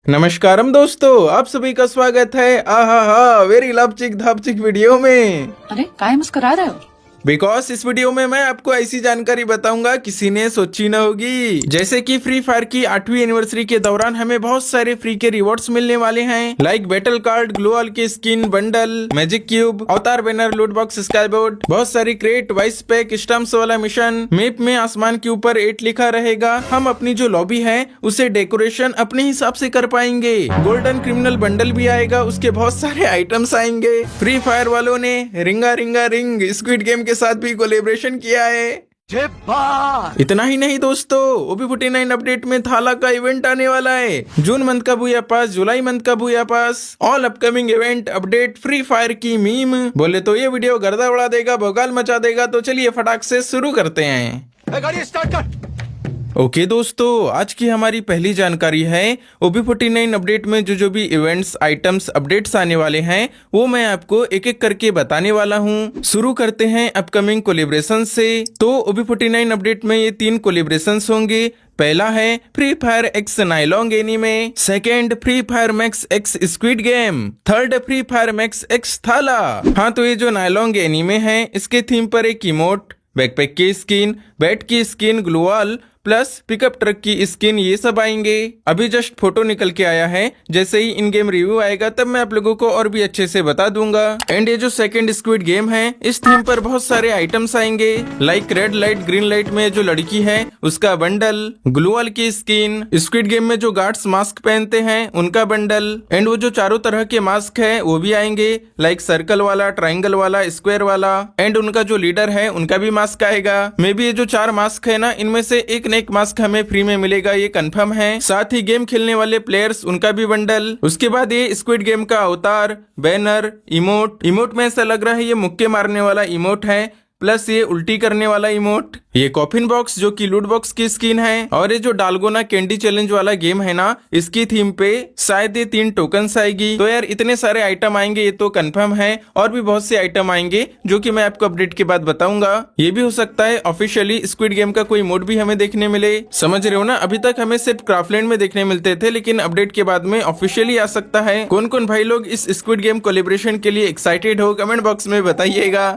नमस्कारम दोस्तों, आप सभी का स्वागत है आहा हा वेरी लवचिक धापचिक वीडियो में। अरे काय मुस्कुरा रहे हो? बिकॉज इस वीडियो में मैं आपको ऐसी जानकारी बताऊंगा किसी ने सोची न होगी। जैसे कि फ्री फायर की 8वीं एनिवर्सरी के दौरान हमें बहुत सारे फ्री के रिवॉर्ड्स मिलने वाले हैं, लाइक बैटल कार्ड, ग्लोअल की स्किन, बंडल, मैजिक क्यूब, अवतार बैनर, लूट बॉक्स, स्काईबोर्ड, बहुत सारी क्रेट, वाइस पैक, स्टम्प्स वाला मिशन। मैप में आसमान के ऊपर 8 लिखा रहेगा। हम अपनी जो लॉबी है उसे डेकोरेशन अपने हिसाब से कर पाएंगे। गोल्डन क्रिमिनल बंडल भी आएगा, उसके बहुत सारे आइटम्स आएंगे। फ्री फायर वालों ने रिंगा रिंगा रिंग स्क्विड गेम के साथ भी कोलेब्रेशन किया है। इतना ही नहीं दोस्तों, OB49 अपडेट में थाला का इवेंट आने वाला है। जून मंथ का बुया पास, जुलाई मंथ का booyah pass, all upcoming event update, Free Fire की मीम। बोले तो ये वीडियो गर्दा उड़ा देगा, बवाल मचा देगा। तो चलिए फटाक से शुरू करते हैं। गाड़ी स्टार्ट कर। ओके दोस्तों, आज की हमारी पहली जानकारी है OB49 अपडेट में जो भी इवेंट्स, आइटम्स, अपडेट्स आने वाले हैं वो मैं आपको एक एक करके बताने वाला हूँ। शुरू करते हैं अपकमिंग कोलेब्रेशन से। तो OB49 अपडेट में ये 3 कोलेब्रेशंस होंगे। पहला है Free Fire x Nailong anime, second Free Fire Max x Squid Game, third Free Fire Max x Thala. हाँ, तो ये जो नाइलॉन्ग एनीमे है इसके थीम पर एक इमोट, बैकपैक की स्किन, बैट की स्किन, ग्लोअल प्लस पिकअप ट्रक की स्किन, ये सब आएंगे। अभी जस्ट फोटो निकल के आया है, जैसे ही इन गेम रिव्यू आएगा तब मैं आप लोगों को और भी अच्छे से बता दूंगा। एंड ये जो सेकंड स्क्विड गेम है इस थीम पर बहुत सारे आइटम्स आएंगे, like red light green light में जो लड़की है उसका बंडल, ग्लोअल की स्किन, स्क्विड गेम में जो गार्ड्स मास्क पहनते हैं उनका बंडल, एंड वो जो चारों तरह के मास्क है वो भी आएंगे, लाइक सर्कल वाला, ट्राइंगल वाला, स्क्वायर वाला, एंड उनका जो लीडर है उनका भी मास्क आएगा। मे बी ये जो 4 मास्क है ना, इनमें से एक न एक मास्क हमें फ्री में मिलेगा, ये कंफर्म है। साथ ही गेम खेलने वाले प्लेयर्स उनका भी बंडल। उसके बाद ये स्क्विड गेम का अवतार, बैनर, इमोट में ऐसा लग रहा है ये मुक्के मारने वाला इमोट है, प्लस ये उल्टी करने वाला इमोट, ये कॉफिन बॉक्स जो कि लूट बॉक्स की स्किन है, और ये जो डालगोना कैंडी चैलेंज वाला गेम है ना, इसकी थीम पे शायद ये 3 टोकन्स आएगी। तो यार इतने सारे आइटम आएंगे, ये तो कंफर्म है। और भी बहुत से आइटम आएंगे जो कि मैं आपको अपडेट के बाद बताऊंगा। ये भी हो सकता है ऑफिशियली स्क्विड गेम का कोई मोड भी हमें देखने मिले। समझ रहे हो ना, अभी तक हमें सिर्फ क्राफ्टलैंड में देखने मिलते थे, लेकिन अपडेट के बाद में ऑफिशियली आ सकता है। कौन कौन भाई लोग इस स्क्विड गेम कोलेब्रेशन के लिए एक्साइटेड हो, कमेंट बॉक्स में बताइएगा।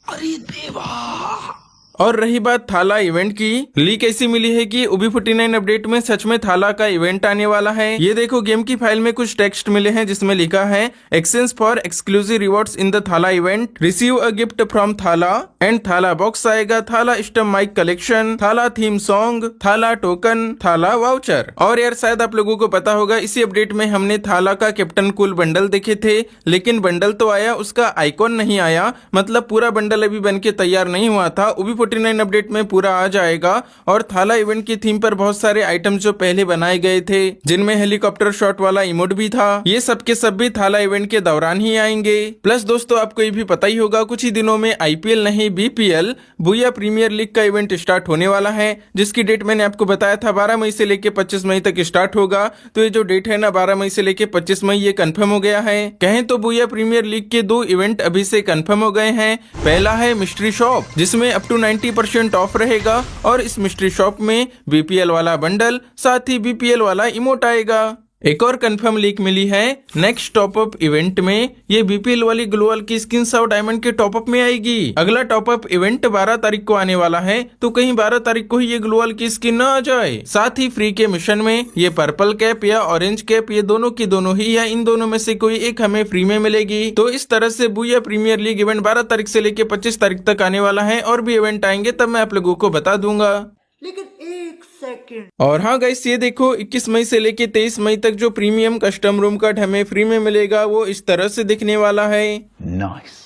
अरे देवा। और रही बात थाला इवेंट की, लीक ऐसी मिली है कि OB49 अपडेट में सच में थाला का इवेंट आने वाला है। ये देखो, गेम की फाइल में कुछ टेक्स्ट मिले हैं जिसमें लिखा है exchange for exclusive rewards in the Thala event, receive a gift from Thala, and Thala box आएगा, थाला स्टम mic collection, Thala theme song, Thala token, Thala voucher. और यार शायद आप लोगों को पता होगा, इसी अपडेट में हमने थाला का कैप्टन कूल बंडल देखे थे, लेकिन बंडल तो आया, उसका आइकॉन नहीं आया। मतलब पूरा बंडल अभी बन के तैयार नहीं हुआ था। OB49 अपडेट में पूरा आ जाएगा। और थाला इवेंट की थीम पर बहुत सारे आइटम जो पहले बनाए गए थे, जिनमें हेलीकॉप्टर शॉट वाला इमोट भी था, ये सब के सब भी थाला इवेंट के दौरान ही आएंगे। प्लस दोस्तों, आपको ये भी पता ही होगा, कुछ ही दिनों में IPL नहीं BPL बुया प्रीमियर लीग का इवेंट स्टार्ट होने वाला है, जिसकी डेट मैंने आपको बताया था 12 मई से लेके 25 मई तक स्टार्ट होगा। तो ये जो डेट है ना, 12 मई से लेके 25 मई, ये कंफर्म हो गया है। कहें तो बुया प्रीमियर लीग के 2 इवेंट अभी से कंफर्म हो गए हैं। पहला है मिस्ट्री शॉप, जिसमें अप टू 90% ऑफ रहेगा, और इस मिस्ट्री शॉप में BPL वाला बंडल, साथ ही BPL वाला इमोट आएगा। एक और कंफर्म लीक मिली है, नेक्स्ट टॉपअप इवेंट में ये BPL वाली ग्लोअल की स्किन 100 डायमंड के टॉपअप में आएगी। अगला टॉपअप इवेंट 12 तारीख को आने वाला है, तो कहीं 12 तारीख को ही ये ग्लोअल की स्किन न आ जाए। साथ ही फ्री के मिशन में ये पर्पल कैप या ऑरेंज कैप, ये दोनों की दोनों ही या इन दोनों में से कोई एक हमें फ्री में मिलेगी। तो इस तरह से बुया प्रीमियर लीग इवेंट 12 तारीख से लेके 25 तारीख तक आने वाला है। और भी इवेंट आएंगे तब मैं आप लोगों को बता दूंगा। लेकिन एक सेकंड। और हाँ गाइस, ये देखो 21 मई से लेके 23 मई तक जो प्रीमियम कस्टम रूम कार्ड हमें फ्री में मिलेगा, वो इस तरह से दिखने वाला है। नाइस।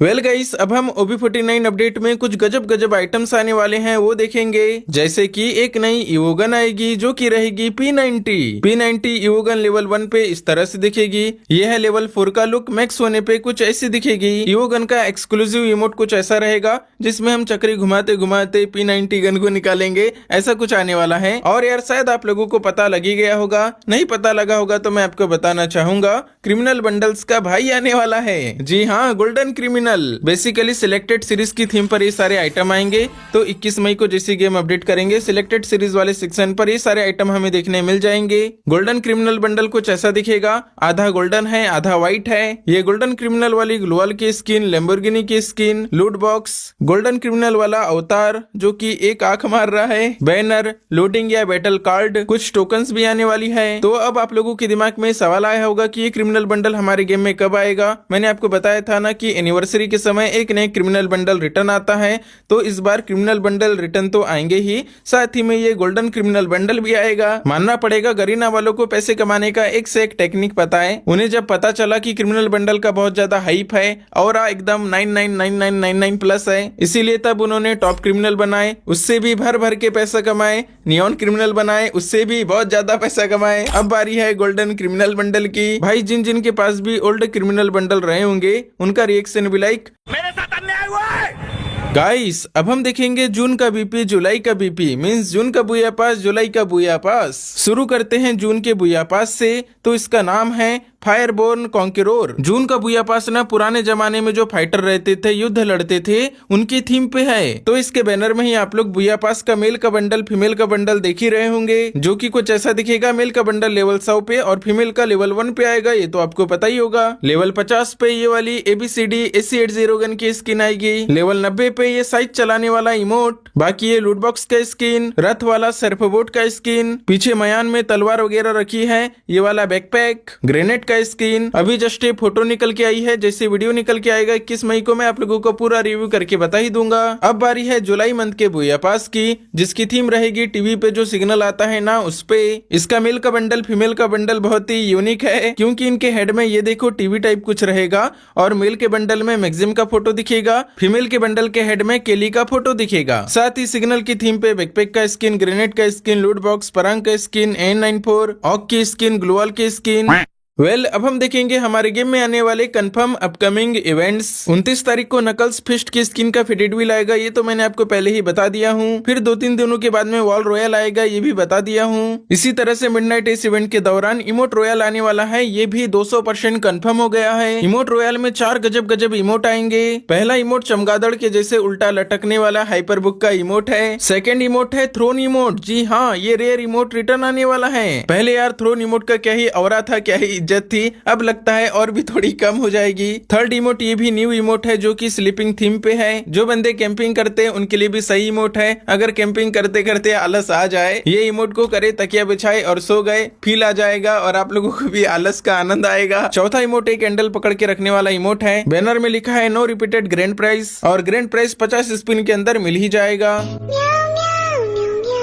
वेल गाइस, अब हम OB49 अपडेट में कुछ गजब आइटम्स आने वाले हैं, वो देखेंगे। जैसे कि एक नई इवोगन आएगी जो कि रहेगी P90 इवोगन लेवल 1 पे इस तरह से दिखेगी। यह है लेवल 4 का लुक, मैक्स होने पे कुछ ऐसी दिखेगी। इवोगन का एक्सक्लूसिव इमोट कुछ ऐसा रहेगा, जिसमें हम चक्री घुमाते घुमाते P90 गन को निकालेंगे, ऐसा कुछ आने वाला है। और यार शायद आप लोगों को पता लग ही गया होगा, नहीं पता लगा होगा तो मैं आपको बताना चाहूंगा, क्रिमिनल बंडल्स का भाई आने वाला है। जी हाँ, golden criminal criminal. Basically selected series की थीम पर ये सारे आइटम आएंगे। तो 21 मई को जैसी गेम अपडेट करेंगे सिलेक्टेड सीरीज वाले सेक्शन पर ये सारे आइटम हमें देखने मिल जाएंगे। गोल्डन क्रिमिनल बंडल कुछ ऐसा दिखेगा, आधा गोल्डन है आधा व्हाइट है। ये गोल्डन क्रिमिनल वाली ग्लोअल की स्किन, लैम्बोर्गिनी की स्किन, लूट बॉक्स, गोल्डन क्रिमिनल वाला अवतार जो कि एक आंख मार रहा है, बैनर, लोडिंग या बैटल कार्ड, कुछ टोकन्स भी आने वाली है। तो अब आप लोगों के दिमाग में सवाल आया होगा कि ये क्रिमिनल बंडल हमारे गेम में कब आएगा। मैंने आपको बताया था ना कि एनिवर्सरी के समय एक नए क्रिमिनल बंडल रिटर्न आता है। तो इस बार क्रिमिनल बंडल रिटर्न तो आएंगे ही, साथ ही में ये गोल्डन क्रिमिनल बंडल भी आएगा। मानना पड़ेगा गरीना वालों को पैसे कमाने का एक से एक टेक्निक पता है। उन्हें जब पता चला कि क्रिमिनल बंडल का बहुत ज्यादा हाइप है और एकदम 999999 प्लस है, इसीलिए तब उन्होंने टॉप क्रिमिनल बनाए, उससे भी भर भर के पैसा कमाए, नियॉन क्रिमिनल बनाए, उससे भी बहुत ज्यादा पैसा कमाए। अब बारी है गोल्डन क्रिमिनल बंडल की। भाई जिन जिन के पास भी ओल्ड क्रिमिनल बंडल रहे होंगे उनका रिएक्शन भी लाइक मेरे साथ अन्याय हुआ है। गाइस अब हम देखेंगे जून का बीपी, जुलाई का बीपी, मींस जून का बुया पास, जुलाई का बुया पास। शुरू करते हैं जून के बुया पास से। तो इसका नाम है फायरबोर्न कॉन्करोर। जून का बुया पास ना पुराने जमाने में जो फाइटर रहते थे, युद्ध लड़ते थे, उनकी थीम पे है। तो इसके बैनर में ही आप लोग बुया पास का मेल का बंडल, फीमेल का बंडल देख ही रहे होंगे, जो कि कुछ ऐसा दिखेगा। मेल का बंडल लेवल 100 पे और फीमेल का लेवल 1 पे आएगा, ये तो आपको पता ही होगा। लेवल 50 पे ये वाली ABCD AC80 गन की स्किन आएगी। लेवल 90 पे ये साइज चलाने वाला इमोट। बाकी ये लूट बॉक्स का स्किन, रथ वाला सर्फबोट का स्किन, पीछे मयान में तलवार वगैरह रखी है, ये वाला बैकपैक, ग्रेनेड का स्किन। अभी जस्ट ये फोटो निकल के आई है, जैसे वीडियो निकल के आएगा 21 मई को मैं आप लोगों को पूरा रिव्यू करके बता ही दूंगा। अब बारी है जुलाई मंथ के बुया पास की, जिसकी थीम रहेगी टीवी पे जो सिग्नल आता है ना उस पे। इसका मेल का बंडल, फीमेल का बंडल बहुत ही यूनिक है, क्योंकि इनके हेड में ये देखो टीवी टाइप कुछ रहेगा और मेल के बंडल में मैक्सिम का फोटो दिखेगा, फीमेल के बंडल के हेड में केली का फोटो दिखेगा। साथ ही सिग्नल की थीम पे बैकपैक का स्किन, ग्रेनेड का स्किन, लूट बॉक्स, परंग का स्किन, N94, ऑक की स्किन, ग्लोअल की स्किन। अब हम देखेंगे हमारे गेम में आने वाले कंफर्म अपकमिंग इवेंट्स। 29 तारीख को नकल्स फिस्ट की स्किन का फिटेड व्हील आएगा, ये तो मैंने आपको पहले ही बता दिया हूँ। फिर 2-3 दिनों के बाद में वॉल रॉयल आएगा, ये भी बता दिया हूँ। इसी तरह से मिडनाइट इस इवेंट के दौरान इमोट रॉयल आने वाला है, ये भी 200% कंफर्म हो गया है। इमोट रॉयल में 4 गजब गजब इमोट आएंगे। पहला इमोट चमगादड़ के जैसे उल्टा लटकने वाला हाइपर बुक का इमोट है। सेकेंड इमोट है थ्रोन इमोट। जी हाँ, ये रेयर इमोट रिटर्न आने वाला है। पहले यार थ्रोन इमोट का क्या ही औरा था, क्या ही इज्जत थी, अब लगता है और भी थोड़ी कम हो जाएगी। थर्ड इमोट ये भी न्यू इमोट है, जो कि स्लीपिंग थीम पे है। जो बंदे कैंपिंग करते हैं उनके लिए भी सही इमोट है। अगर कैंपिंग करते करते आलस आ जाए, ये इमोट को करे, तकिया बिछाए और सो गए, फील आ जाएगा और आप लोगों को भी आलस का आनंद आएगा। चौथा इमोट एक कैंडल पकड़ के रखने वाला इमोट है। बैनर में लिखा है नो रिपीटेड ग्रैंड प्राइज, और ग्रैंड प्राइज 50 स्पिन के अंदर मिल ही जाएगा।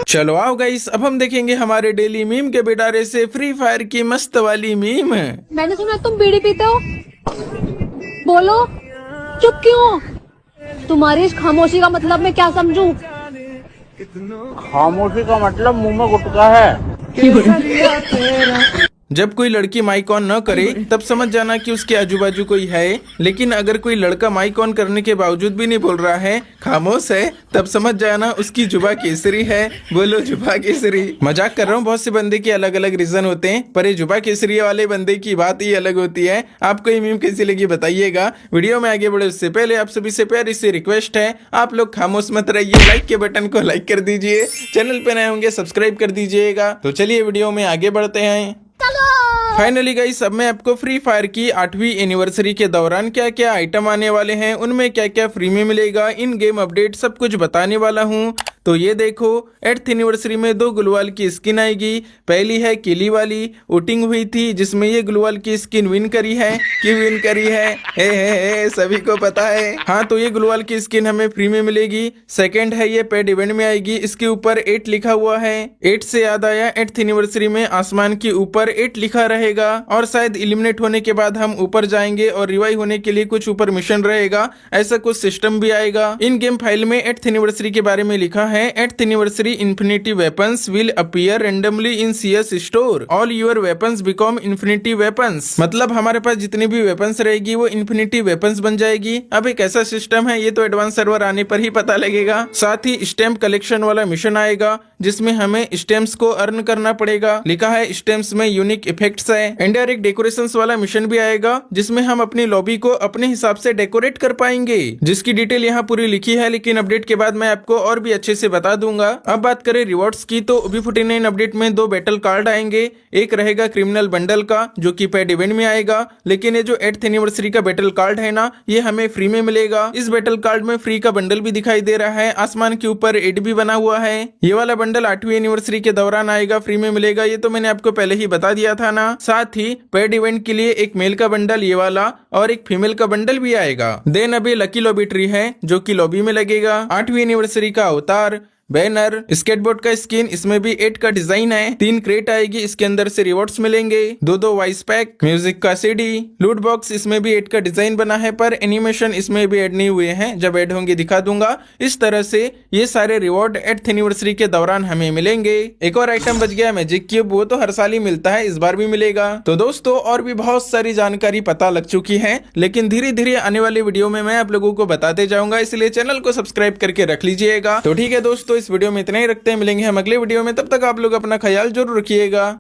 चलो आओ गाइस, अब हम देखेंगे हमारे डेली मीम के बिटारे से फ्री फायर की मस्त वाली मीम। मैंने सुना तुम बीड़ी पीते हो, बोलो चुप क्यों? तुम्हारी इस खामोशी का मतलब मैं क्या समझूं? खामोशी का मतलब मुंह में गुटका है। जब कोई लड़की माइक ऑन न करे तब समझ जाना कि उसके आजू बाजू कोई है, लेकिन अगर कोई लड़का माइक ऑन करने के बावजूद भी नहीं बोल रहा है, खामोश है, तब समझ जाना उसकी जुबा केसरी है। बोलो जुबा केसरी। मजाक कर रहा हूँ, बहुत से बंदे के अलग अलग रीजन होते हैं, पर ये जुबा केसरी वाले बंदे की बात ही अलग होती है। आपको ये मीम कैसी लगी बताइएगा। वीडियो में आगे बढ़े उससे पहले आप सभी से प्यारी सी रिक्वेस्ट है, आप लोग खामोश मत रहिए, लाइक के बटन को लाइक कर दीजिए, चैनल पे नए होंगे सब्सक्राइब कर दीजिएगा। तो चलिए वीडियो में आगे बढ़ते हैं। फाइनली गाइस, अब मैं आपको फ्री फायर की 8वीं एनिवर्सरी के दौरान क्या क्या आइटम आने वाले हैं, उनमें क्या क्या फ्री में मिलेगा, इन गेम अपडेट सब कुछ बताने वाला हूँ। तो ये देखो 8th एनिवर्सरी में 2 ग्लोवाल की स्किन आएगी। पहली है केली वाली, वोटिंग हुई थी जिसमें ये ग्लोवाल की स्किन विन करी है। क्यों विन करी है? हे सभी को पता है। हाँ, तो ये ग्लोवाल की स्किन हमें फ्री में मिलेगी। सेकंड है ये पेड इवेंट में आएगी, इसके ऊपर 8 लिखा हुआ है। 8 से याद आया, 8th एनिवर्सरी में आसमान के ऊपर 8 लिखा रहेगा और शायद इलिमिनेट होने के बाद हम ऊपर जाएंगे और रिवाइव होने के लिए कुछ ऊपर मिशन रहेगा, ऐसा कुछ सिस्टम भी आएगा। इन गेम फाइल में 8th एनिवर्सरी के बारे में लिखा है। है 8th anniversary infinity weapons will appear randomly in CS store, all your weapons become infinity weapons. मतलब हमारे पास जितनी भी वेपन्स रहेगी वो इन्फिनिटी वेपन्स बन जाएगी। अब एक ऐसा सिस्टम है, ये तो एडवांस सर्वर आने पर ही पता लगेगा। साथ ही स्टैम्प कलेक्शन वाला मिशन आएगा जिसमें हमें स्टैम्प्स को अर्न करना पड़ेगा। लिखा है स्टैम्प्स में यूनिक इफेक्ट्स है। एंड एक डेकोरेशंस वाला मिशन भी आएगा जिसमें हम अपनी लॉबी को अपने हिसाब से डेकोरेट कर पाएंगे, जिसकी डिटेल यहाँ पूरी लिखी है, लेकिन अपडेट के बाद मैं आपको और भी अच्छे से बता दूंगा। अब बात करें रिवॉर्ड्स की तो OB49 अपडेट में 2 बैटल कार्ड आएंगे। एक रहेगा क्रिमिनल बंडल का जो कि पेड इवेंट में आएगा, लेकिन ये जो 8th एनिवर्सरी का बैटल कार्ड है ना, ये हमें फ्री में मिलेगा। इस बैटल कार्ड में फ्री का बंडल भी दिखाई दे रहा है, आसमान के ऊपर एड भी बना हुआ है। ये वाला बंडल 8वीं एनिवर्सरी के दौरान आएगा, फ्री में मिलेगा, ये तो मैंने आपको पहले ही बता दिया था ना। साथ ही पेड इवेंट के लिए एक मेल का बंडल ये वाला और एक फीमेल का बंडल भी आएगा। देन अभी लकी लॉबी ट्री है जो कि लॉबी में लगेगा। 8वीं एनिवर्सरी का अवतार, बैनर, स्केटबोर्ड का स्किन, इसमें भी 8 का डिजाइन है। 3 क्रेट आएगी, इसके अंदर से रिवॉर्ड्स मिलेंगे। 2 वाइस पैक, म्यूजिक का CD, लूट बॉक्स, इसमें भी 8 का डिजाइन बना है पर एनिमेशन इसमें भी ऐड नहीं हुए हैं, जब ऐड होंगे दिखा दूंगा। इस तरह से ये सारे रिवॉर्ड 8th एनिवर्सरी के दौरान हमें मिलेंगे। एक और आइटम बच गया मैजिक क्यूब, वो तो हर साल ही मिलता है, इस बार भी मिलेगा। तो दोस्तों और भी बहुत सारी जानकारी पता लग चुकी है, लेकिन धीरे धीरे आने वाले वीडियो में मैं आप लोगों को बताते जाऊंगा, इसलिए चैनल को सब्सक्राइब करके रख लीजिएगा। तो ठीक है दोस्तों, इस वीडियो में इतना ही रखते हैं, मिलेंगे हम अगले वीडियो में, तब तक आप लोग अपना ख्याल जरूर रखिएगा।